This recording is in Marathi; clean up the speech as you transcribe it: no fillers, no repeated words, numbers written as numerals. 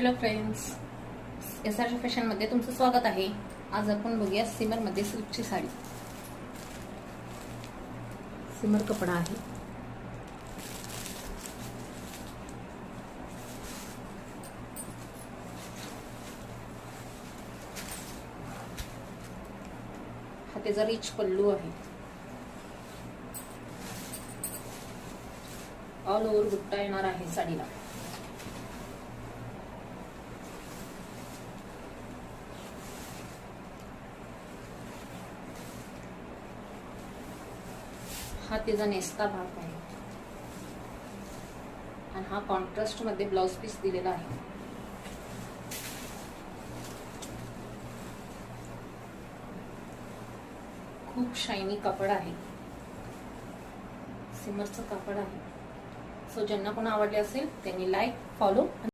हॅलो फ्रेंड्स, SR फॅशनमध्ये तुमचं स्वागत आहे. आज आपण बघूया सिमरमध्ये सिल्कची साडी. सिमर कपडा आहे. हा त्याचा रिच पल्लू आहे. ऑल ओव्हर बुट्टा येणार आहे साडीला. हा त्याचा नेसता भाग आहे आणि हा कॉन्ट्रास्ट मध्ये ब्लाउज पीस दिलेला आहे. खूप शायनी कापड आहे. सिमरचं कापड आहे. सो ज्यांना कोण आवडले असेल त्यांनी लाईक, फॉलो